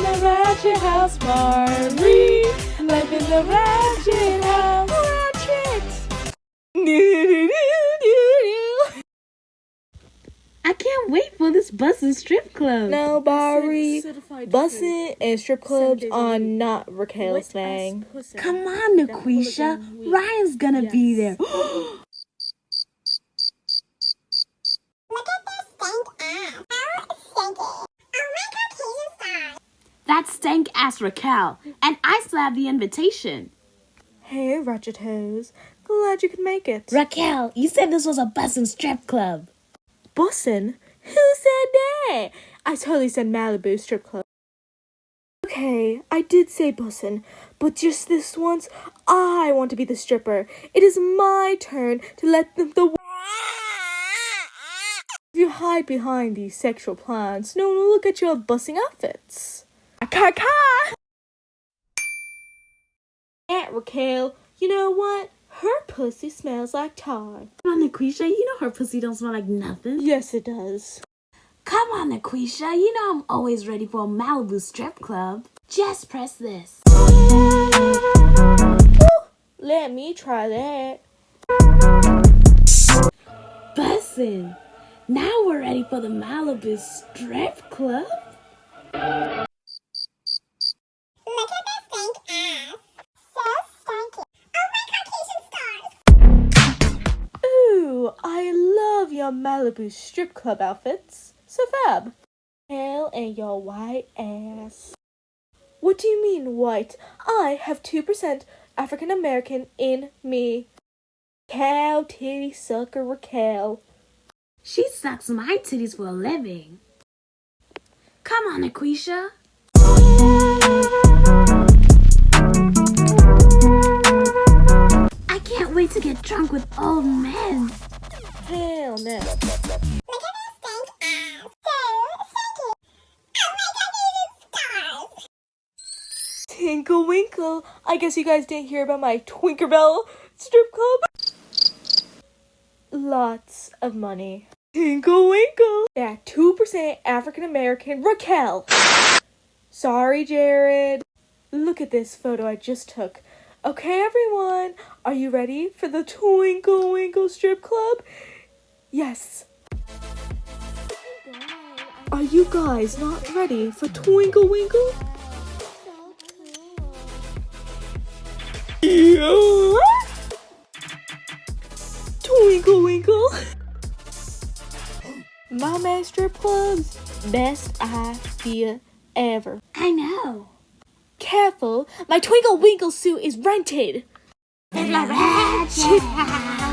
the Ratchet house, Barbree. Life in the Ratchet house, Ratchet. I can't wait for this bussin' strip club. No, Barbree, bussin' and strip clubs are not Raquel's thing. Come on, Naquisha. Ryan's gonna be there. Look at this stank ass. How stinky. Oh my Caucasian stars. That's stank ass Raquel, and I still have the invitation. Hey, Ratchet Hose. Glad you could make it. Raquel, you said this was a bussin' strip club. Bussin'? Who said that? I totally said Malibu strip club. Okay, I did say bussin', but just this once, I want to be the stripper. It is my turn to let the If you hide behind these sexual plans, no one will look at your bussing outfits. Ka-ka! Aunt Raquel, you know what? Her pussy smells like tar. Come on, Naquisha, you know her pussy don't smell like nothing. Yes, it does. Come on, Naquisha, you know I'm always ready for a Malibu strip club. Just press this. Let me try that. Bussin'. Now we're ready for the Malibu strip club. Look at this stank ass. So stanky. Oh my Caucasian stars. Ooh, I love your Malibu strip club outfits. So fab. Hell and your white ass. What do you mean white? I have 2% African American in me. Cow titty sucker Raquel. She sucks my titties for a living. Come on, Naquisha. I can't wait to get drunk with old men. Hell no. Look at this stank ass. So stinky. Oh my Caucasian stars. Tinkle winkle. I guess you guys didn't hear about my Twinkerbell strip club. Lots of money. Tinkle winkle. That 2% African American Raquel. Sorry, Jared. Look at this photo I just took. Okay, everyone, are you ready for the Twinkle Winkle strip club? Yes. Are you guys not ready for Twinkle Winkle? Yeah. Twinkle Winkle. My man strip club's best idea ever. I know. Careful, my Twinkle Winkle suit is rented. It's a Ratchet house.